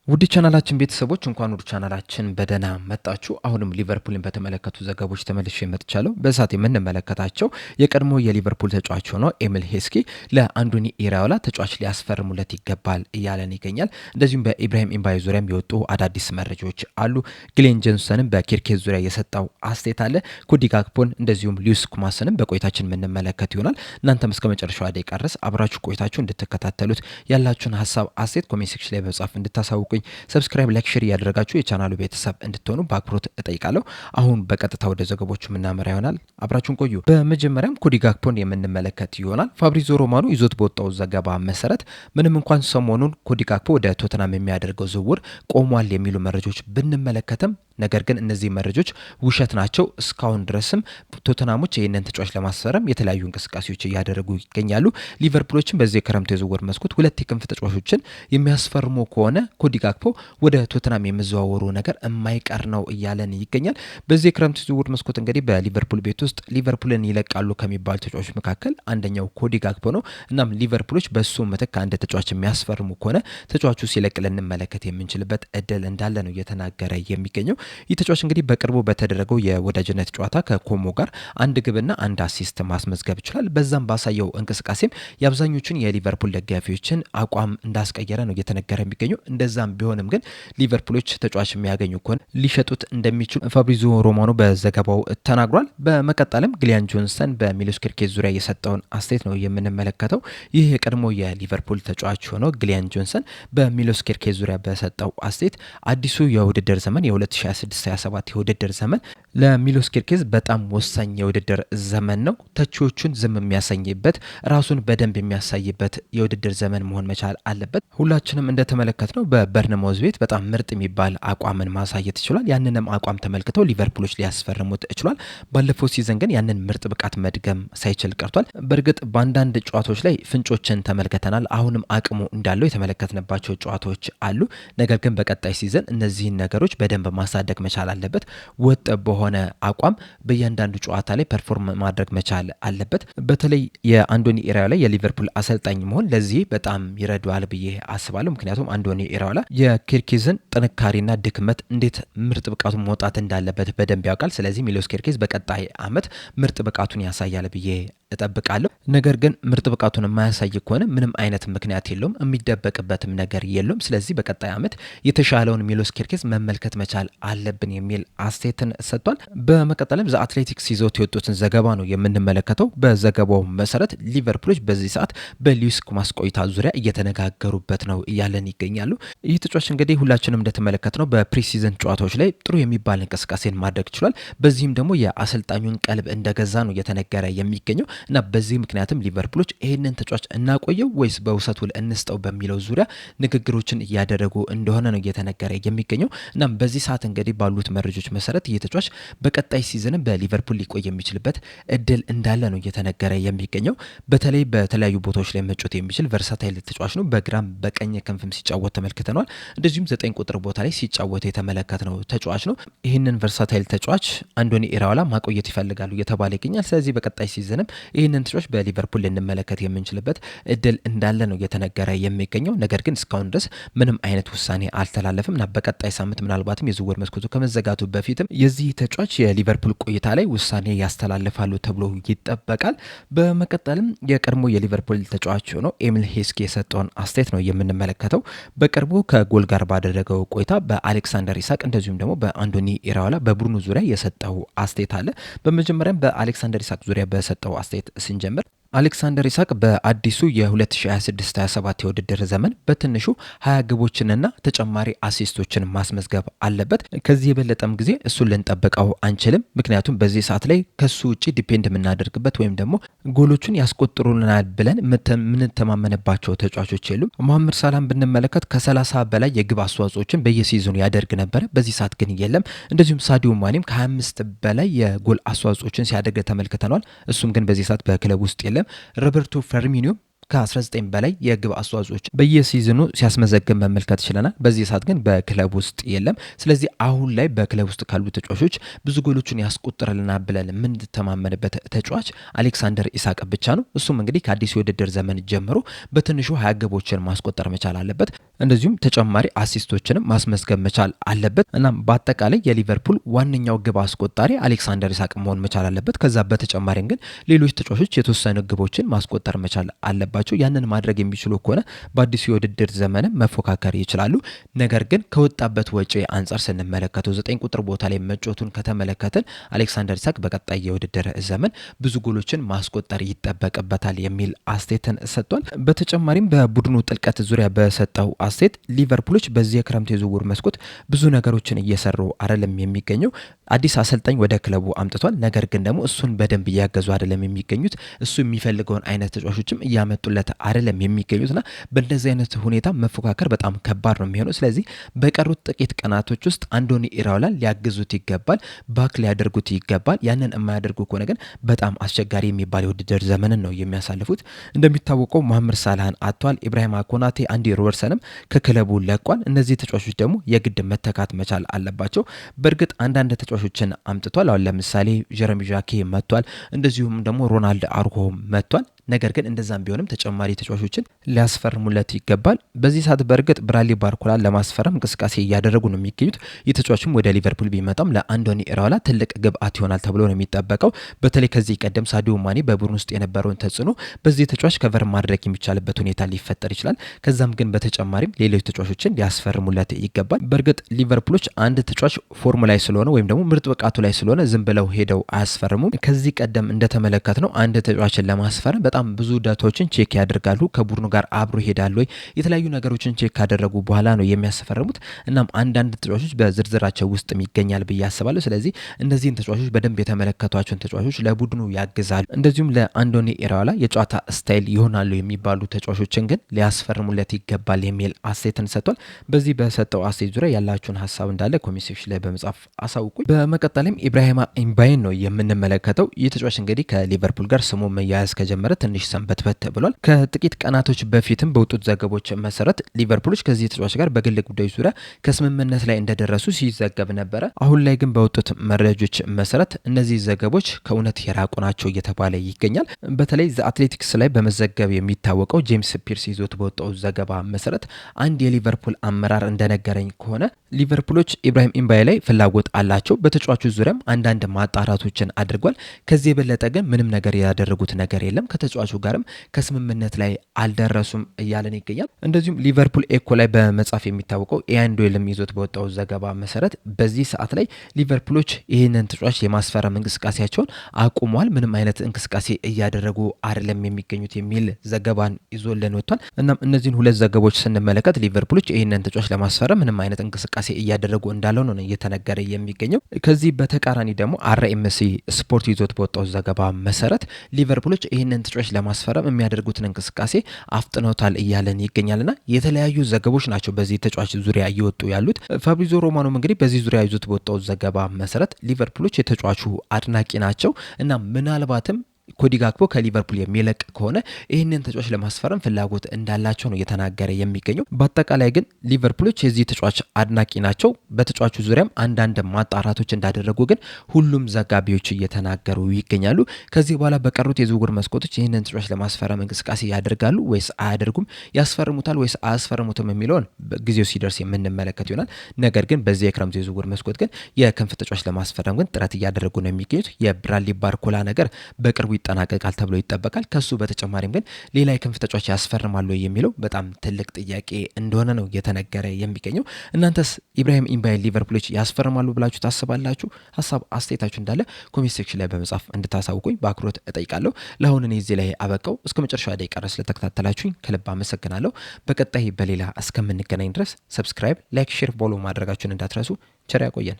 ውድ ቻናላችን ቤተሰቦች እንኳን ወደ ቻናላችን በደህና መጣችሁ። አሁንም ሊቨርፑልን በተመለከቱ ዘገቦች ተመልሼ መጥቻለሁ። በሰዓት የምንመለከታቸው የቀድሞ የሊቨርፑል ተጫዋች ሆነው ኤሚል ሄስኪ ለአንዶኒ ኢራዮላ ተጫዋች ሊያስፈርሙለት ይገባል እያለን ይገኛል። እንደዚሁም በኢብራሂም ኢምባዬ ዙሪያም የወጡ አዳዲስ መረጃዎች አሉ። ግሌን ጆንሰንም በኪርኬዝ ዙሪያ የሰጠው አስተያየት አለ። ኮዲ ጋክፖን እንደዚሁም ሉዊስ ኩማስንም በቆይታችን የምንመለከት ይሆናል። እናንተም እስከ መጨረሻው ደቂቃ ድረስ አብራችሁ ቆይታችሁ እንድትከታተሉት ያላችሁን ሀሳብ አስተያየት ኮሜንት ሴክሽን ላይ በመጻፍ እንድታሳውቁ ሰብስክራይብ ላይክ ሼር እያደረጋችሁ የቻናሉ ቤተሰብ እንድትሆኑ በአክብሮት እጠይቃለሁ። አሁን በቀጥታ ወደ ዘገቦቹ የምናመራ ይሆናል። አብራችሁን ቆዩ። በመጀመሪያም ኮዲ ጋክፖን የምንመለከት ይሆናል። ፋብሪዞ ሮማኖ ይዞት በወጣው ዘገባ መሰረት ምንም እንኳን ሰሞኑን ኮዲ ጋክፖ ወደ ቶተናም የሚያደርገው ዝውውር ቆሟል የሚሉ መረጃዎች ብንመለከትም ነገር ግን እነዚህ መረጃዎች ውሸት ናቸው። እስካሁን ድረስም ቶተናሞች ይህንን ተጫዋች ለማስፈረም የተለያዩ እንቅስቃሴዎች እያደረጉ ይገኛሉ። ሊቨርፑሎችን በዚህ የክረምቱ የዝውውር መስኮት ሁለት የክንፍ ተጫዋቾችን የሚያስፈርሙ ከሆነ ኮዲ ጋክፖ ወደ ቶተናም የሚዘዋወሩ ነገር የማይቀር ነው እያለን ይገኛል። በዚህ የክረምቱ የዝውውር መስኮት እንግዲህ በሊቨርፑል ቤት ውስጥ ሊቨርፑልን ይለቃሉ ከሚባሉ ተጫዋቾች መካከል አንደኛው ኮዲ ጋክፖ ነው። እናም ሊቨርፑሎች በሱ ምትክ አንድ ተጫዋች የሚያስፈርሙ ከሆነ ተጫዋቹ ሲለቅ ልንመለከት የምንችልበት እድል እንዳለ ነው እየተናገረ የሚገኘው። ይህ ተጫዋች እንግዲህ በቅርቡ በተደረገው የወዳጅነት ጨዋታ ከኮሞ ጋር አንድ ግብና አንድ አሲስት ማስመዝገብ ይችላል። በዛም ባሳየው እንቅስቃሴም የአብዛኞቹን የሊቨርፑል ደጋፊዎችን አቋም እንዳስቀየረ ነው እየተነገረ የሚገኘው። እንደዛም ቢሆንም ግን ሊቨርፑሎች ተጫዋች የሚያገኙ ከሆነ ሊሸጡት እንደሚችሉ ፋብሪዞ ሮማኖ በዘገባው ተናግሯል። በመቀጠልም ግሊያን ጆንሰን በሚሎስ ኬርኬዝ ዙሪያ የሰጠውን አስተያየት ነው የምንመለከተው። ይህ የቀድሞ የሊቨርፑል ተጫዋች ሆነው ግሊያን ጆንሰን በሚሎስ ኬርኬዝ ዙሪያ በሰጠው አስተያየት አዲሱ የውድድር ዘመን የ2026/27 የውድድር ዘመን ለሚሎስ ኬርኬዝ በጣም ወሳኝ የውድድር ዘመን ነው። ተቺዎቹን ዝም የሚያሰኝበት ራሱን በደንብ የሚያሳይበት የውድድር ዘመን መሆን መቻል አለበት። ሁላችንም እንደተመለከትነው በበርንማውዝ ቤት በጣም ምርጥ የሚባል አቋምን ማሳየት ይችላል። ያንንም አቋም ተመልክተው ሊቨርፑሎች ሊያስፈርሙት ይችላል። ባለፈው ሲዘን ግን ያንን ምርጥ ብቃት መድገም ሳይችል ቀርቷል። በእርግጥ በአንዳንድ ጨዋታዎች ላይ ፍንጮችን ተመልክተናል። አሁንም አቅሙ እንዳለው የተመለከትንባቸው ጨዋታዎች አሉ። ነገር ግን በቀጣይ ሲዘን እነዚህን ነገሮች በደንብ ማሳደግ መቻል አለበት። ወጥ በሆነ አቋም በእያንዳንዱ ጨዋታ ላይ ፐርፎርም ማድረግ መቻል አለበት። በተለይ የአንዶኒ ኢራዮላ የሊቨርፑል አሰልጣኝ መሆን ለዚህ በጣም ይረዳዋል ብዬ አስባለሁ። ምክንያቱም አንዶኒ ኢራዮላ የኬርኬዝን ጥንካሬና ድክመት እንዴት ምርጥ ብቃቱን መውጣት እንዳለበት በደንብ ያውቃል። ስለዚህ ሚሎስ ኬርኬዝ በቀጣይ ዓመት ምርጥ ብቃቱን ያሳያል ብዬ እጠብቃለሁ። ነገር ግን ምርጥ ብቃቱን የማያሳይ ከሆነ ምንም አይነት ምክንያት የለውም፣ የሚደበቅበትም ነገር የለውም። ስለዚህ በቀጣይ ዓመት የተሻለውን ሚሎስ ኬርኬዝ መመልከት መቻል አለብን የሚል አስተያየትን ሰጥቷል። በመቀጠልም ዘ አትሌቲክስ ይዞት የወጡትን ዘገባ ነው የምንመለከተው። በዘገባው መሰረት ሊቨርፑሎች በዚህ ሰዓት በሉዊስ ኩማስ ቆይታ ዙሪያ እየተነጋገሩበት ነው እያለን ይገኛሉ። ይህ ተጫዋች እንግዲህ ሁላችንም እንደተመለከትነው በፕሪሲዝን ጨዋታዎች ላይ ጥሩ የሚባል እንቅስቃሴን ማድረግ ችሏል። በዚህም ደግሞ የአሰልጣኙን ቀልብ እንደገዛ ነው እየተነገረ የሚገኘው እና በዚህ ምክንያትም ሊቨርፑሎች ይህንን ተጫዋች እናቆየው ወይስ በውሰት ውል እንስጠው በሚለው ዙሪያ ንግግሮችን እያደረጉ እንደሆነ ነው እየተነገረ የሚገኘው። እና በዚህ ሰዓት እንግዲህ ባሉት መረጃዎች መሰረት ይህ ተጫዋች በቀጣይ ሲዝንም በሊቨርፑል ሊቆይ የሚችልበት እድል እንዳለ ነው እየተነገረ የሚገኘው። በተለይ በተለያዩ ቦታዎች ላይ መጫወት የሚችል ቨርሳታይል ተጫዋች ነው። በግራም በቀኝ ክንፍም ሲጫወት ተመልክተናል። እንደዚሁም 9 ቁጥር ቦታ ላይ ሲጫወት የተመለከትነው ተጫዋች ነው። ይህንን ቨርሳታይል ተጫዋች አንዶኒ ኢራዮላ ማቆየት ይፈልጋሉ እየተባለ ይገኛል። ስለዚህ በቀጣይ ሲዝንም ይህንን ተጫዋች በሊቨርፑል ልንመለከት የምንችልበት እድል እንዳለ ነው እየተነገረ የሚገኘው። ነገር ግን እስካሁን ድረስ ምንም አይነት ውሳኔ አልተላለፍም እና በቀጣይ ሳምንት ምናልባትም የዝውውር መስኮቱ ከመዘጋቱ በፊትም የዚህ ተጫዋች የሊቨርፑል ቆይታ ላይ ውሳኔ ያስተላልፋሉ ተብሎ ይጠበቃል። በመቀጠልም የቀድሞ የሊቨርፑል ተጫዋች ሆነው ኤሚል ሄስኪ የሰጠውን አስተያየት ነው የምንመለከተው። በቅርቡ ከጎል ጋር ባደረገው ቆይታ በአሌክሳንደር ኢሳቅ እንደዚሁም ደግሞ በአንዶኒ ኢራዮላ በቡድኑ ዙሪያ የሰጠው አስተያየት አለ። በመጀመሪያም በአሌክሳንደር ኢሳቅ ዙሪያ በሰጠው አስተያየት ስንጀምር አሌክሳንደር ኢሳቅ በአዲሱ የ2026/27 የውድድር ዘመን በትንሹ 20 ግቦችንና ተጨማሪ አሲስቶችን ማስመዝገብ አለበት። ከዚህ የበለጠም ጊዜ እሱን ልንጠብቀው አንችልም። ምክንያቱም በዚህ ሰዓት ላይ ከሱ ውጭ ዲፔንድ የምናደርግበት ወይም ደግሞ ጎሎቹን ያስቆጥሩልናል ብለን የምንተማመንባቸው ተጫዋቾች የሉም። መሐመድ ሳላህን ብንመለከት ከ30 በላይ የግብ አስተዋጽኦችን በየሲዝኑ ያደርግ ነበረ። በዚህ ሰዓት ግን የለም። እንደዚሁም ሳዲዮ ማኔም ከ25 በላይ የጎል አስተዋጽኦችን ሲያደርግ ተመልክተናል። እሱም ግን በዚህ ሰዓት በክለብ ውስጥ የለም። ሮበርቶ ፈርሚኒዮ ከ19 በላይ የግብ አስተዋጽኦች በየሲዝኑ ሲያስመዘግብ መመልከት ችለናል። በዚህ ሰዓት ግን በክለብ ውስጥ የለም። ስለዚህ አሁን ላይ በክለብ ውስጥ ካሉ ተጫዋቾች ብዙ ጎሎችን ያስቆጥርልናል ብለን የምንተማመንበት ተጫዋች አሌክሳንደር ኢሳቅ ብቻ ነው። እሱም እንግዲህ ከአዲስ የውድድር ዘመን ጀምሮ በትንሹ 20 ግቦችን ማስቆጠር መቻል አለበት። እንደዚሁም ተጨማሪ አሲስቶችንም ማስመዝገብ መቻል አለበት። እናም በአጠቃላይ የሊቨርፑል ዋነኛው ግብ አስቆጣሪ አሌክሳንደር ኢሳቅ መሆን መቻል አለበት። ከዛ በተጨማሪም ግን ሌሎች ተጫዋቾች የተወሰኑ ግቦችን ማስቆጠር መቻል አለባቸው። ያንን ማድረግ የሚችሉ ከሆነ በአዲሱ የውድድር ዘመንም መፎካከር ይችላሉ። ነገር ግን ከወጣበት ወጪ አንጻር ስንመለከተው 9 ቁጥር ቦታ ላይ መጫወቱን ከተመለከትን አሌክሳንደር ኢሳቅ በቀጣይ የውድድር ዘመን ብዙ ጎሎችን ማስቆጠር ይጠበቅበታል የሚል አስተያየትን ሰጥቷል። በተጨማሪም በቡድኑ ጥልቀት ዙሪያ በሰጠው አስተያየት ሊቨርፑሎች በዚህ የክረምት የዝውውር መስኮት ብዙ ነገሮችን እየሰሩ አይደለም የሚገኘው። አዲስ አሰልጣኝ ወደ ክለቡ አምጥቷል። ነገር ግን ደግሞ እሱን በደንብ እያገዙ አይደለም የሚገኙት። እሱ የሚፈልገውን አይነት ተጫዋቾችም እያመጡለት አይደለም የሚገኙትና በእንደዚህ አይነት ሁኔታ መፎካከር በጣም ከባድ ነው የሚሆነው። ስለዚህ በቀሩት ጥቂት ቀናቶች ውስጥ አንዶኒ ኢራኦላን ሊያግዙት ይገባል፣ ባክ ሊያደርጉት ይገባል። ያንን የማያደርጉ ከሆነ ግን በጣም አስቸጋሪ የሚባል የውድድር ዘመንን ነው የሚያሳልፉት። እንደሚታወቀው መሐመድ ሳላህን አጥቷል። ኢብራሂማ ኮናቴ፣ አንዲ ሮበርትሰንም ከክለቡ ለቋል። እነዚህ ተጫዋቾች ደግሞ የግድ መተካት መቻል አለባቸው። በእርግጥ አንዳንድ ተጫዋቾችን አምጥቷል። አሁን ለምሳሌ ጀረሚ ዣኬ መጥቷል። እንደዚሁም ደግሞ ሮናልድ አርጎ መጥቷል። ነገር ግን እንደዛም ቢሆንም ተጨማሪ ተጫዋቾችን ሊያስፈርሙለት ይገባል። በዚህ ሰዓት በእርግጥ ብራድሊ ባርኮላን ለማስፈረም እንቅስቃሴ እያደረጉ ነው የሚገኙት። የተጫዋቹም ወደ ሊቨርፑል ቢመጣም ለአንዶኒ ኢራኦላ ትልቅ ግብአት ይሆናል ተብሎ ነው የሚጠበቀው። በተለይ ከዚህ ቀደም ሳዲዮ ማኔ በቡድን ውስጥ የነበረውን ተጽዕኖ በዚህ ተጫዋች ከቨር ማድረግ የሚቻልበት ሁኔታ ሊፈጠር ይችላል። ከዛም ግን በተጨማሪም ሌሎች ተጫዋቾችን ሊያስፈርሙለት ይገባል። በእርግጥ ሊቨርፑሎች አንድ ተጫዋች ፎርም ላይ ስለሆነ ወይም ደግሞ ምርጥ ብቃቱ ላይ ስለሆነ ዝም ብለው ሄደው አያስፈርሙም። ከዚህ ቀደም እንደተመለከት ነው አንድ ተጫዋችን ለማስፈረም በጣም ብዙ ዳታዎችን ቼክ ያደርጋሉ። ከቡድኑ ጋር አብሮ ይሄዳሉ ወይ የተለያዩ ነገሮችን ቼክ ካደረጉ በኋላ ነው የሚያስፈርሙት። እናም አንዳንድ ተጫዋቾች በዝርዝራቸው ውስጥ ይገኛል ብዬ አስባለሁ። ስለዚህ እነዚህን ተጫዋቾች በደንብ የተመለከቷቸውን ተጫዋቾች ለቡድኑ ያግዛሉ። እንደዚሁም ለአንዶኒ ኢራኦላ የጨዋታ ስታይል ይሆናሉ የሚባሉ ተጫዋቾችን ግን ሊያስፈርሙለት ይገባል የሚል አስተያየትን ሰጥቷል። በዚህ በሰጠው አስተያየት ዙሪያ ያላችሁን ሀሳብ እንዳለ ኮሜንት ሴክሽን ላይ በመጻፍ አሳውቁኝ። በመቀጠልም ኢብራሂማ ኢምባይን ነው የምንመለከተው። ይህ ተጫዋች እንግዲህ ከሊቨርፑል ጋር ስሙ መያያዝ ከጀመረ ትንሽ ሰንበትበት ብሏል። ከጥቂት ቀናቶች በፊትም በወጡት ዘገቦች መሰረት ሊቨርፑሎች ከዚህ ተጫዋች ጋር በግል ጉዳዮች ዙሪያ ከስምምነት ላይ እንደደረሱ ሲዘገብ ነበረ። አሁን ላይ ግን በወጡት መረጃዎች መሰረት እነዚህ ዘገቦች ከእውነት የራቁ ናቸው እየተባለ ይገኛል። በተለይ ዘ አትሌቲክስ ላይ በመዘገብ የሚታወቀው ጄምስ ፒርስ ይዞት በወጣው ዘገባ መሰረት አንድ የሊቨርፑል አመራር እንደነገረኝ ከሆነ ሊቨርፑሎች ኢብራሂም ኢምባዬ ላይ ፍላጎት አላቸው። በተጫዋቹ ዙሪያም አንዳንድ ማጣራቶችን አድርጓል። ከዚህ የበለጠ ግን ምንም ነገር ያደረጉት ነገር የለም። ከተጫዋቹ ጋርም ከስምምነት ላይ አልደረሱም እያለን ይገኛል። እንደዚሁም ሊቨርፑል ኤኮ ላይ በመጻፍ የሚታወቀው ኢያን ዶይልም ይዞት በወጣው ዘገባ መሰረት በዚህ ሰዓት ላይ ሊቨርፑሎች ይህንን ተጫዋች የማስፈረም እንቅስቃሴያቸውን አቁሟል። ምንም አይነት እንቅስቃሴ እያደረጉ አይደለም የሚገኙት የሚል ዘገባን ይዞልን ወጥቷል። እናም እነዚህን ሁለት ዘገቦች ስንመለከት ሊቨርፑሎች ይህንን ተጫዋች ለማስፈረም ምንም አይነት እንቅስቃሴ እያደረጉ እንዳለው ነው እየተነገረ የሚገኘው። ከዚህ በተቃራኒ ደግሞ አርኤምሲ ስፖርት ይዞት በወጣው ዘገባ መሰረት ሊቨርፑሎች ይህንን ተጫዋች ለማስፈረም የሚያደርጉትን እንቅስቃሴ አፍጥነውታል እያለን ይገኛልና የተለያዩ ዘገቦች ናቸው በዚህ ተጫዋች ዙሪያ እየወጡ ያሉት። ፋብሪዞ ሮማኖም እንግዲህ በዚህ ዙሪያ ይዞት በወጣው ዘገባ መሰረት ሊቨርፑሎች የተጫዋቹ አድናቂ ናቸው እና ምናልባትም ኮዲ ጋክፖ ከሊቨርፑል የሚለቅ ከሆነ ይህንን ተጫዋች ለማስፈረም ፍላጎት እንዳላቸው ነው እየተናገረ የሚገኘው። በአጠቃላይ ግን ሊቨርፑሎች የዚህ ተጫዋች አድናቂ ናቸው። በተጫዋቹ ዙሪያም አንዳንድ ማጣራቶች እንዳደረጉ ግን ሁሉም ዘጋቢዎች እየተናገሩ ይገኛሉ። ከዚህ በኋላ በቀሩት የዝውውር መስኮቶች ይህንን ተጫዋች ለማስፈረም እንቅስቃሴ ያደርጋሉ ወይስ አያደርጉም፣ ያስፈርሙታል ወይስ አያስፈርሙትም የሚለውን ጊዜው ሲደርስ የምንመለከት ይሆናል። ነገር ግን በዚህ የክረምት የዝውውር መስኮት ግን የክንፍ ተጫዋች ለማስፈረም ግን ጥረት እያደረጉ ነው የሚገኙት። የብራድሊ ባርኮላ ነገር በቅርቡ ይጠናቀቃል ተብሎ ይጠበቃል። ከሱ በተጨማሪም ግን ሌላ የክንፍ ተጫዋች ያስፈርማሉ የሚለው በጣም ትልቅ ጥያቄ እንደሆነ ነው እየተነገረ የሚገኘው። እናንተስ ኢብራሂም ኢምባዬ ሊቨርፑሎች ያስፈርማሉ ብላችሁ ታስባላችሁ? ሀሳብ አስተያየታችሁ እንዳለ ኮሜንት ሴክሽን ላይ በመጻፍ እንድታሳውቁኝ በአክብሮት እጠይቃለሁ። ለአሁን እኔ እዚህ ላይ አበቃው። እስከ መጨረሻ ደቂቃ ድረስ ስለተከታተላችሁኝ ከልብ አመሰግናለሁ። በቀጣይ በሌላ እስከምንገናኝ ድረስ ሰብስክራይብ፣ ላይክ፣ ሼር፣ ፎሎ ማድረጋችሁን እንዳትረሱ። ቸር ያቆየን።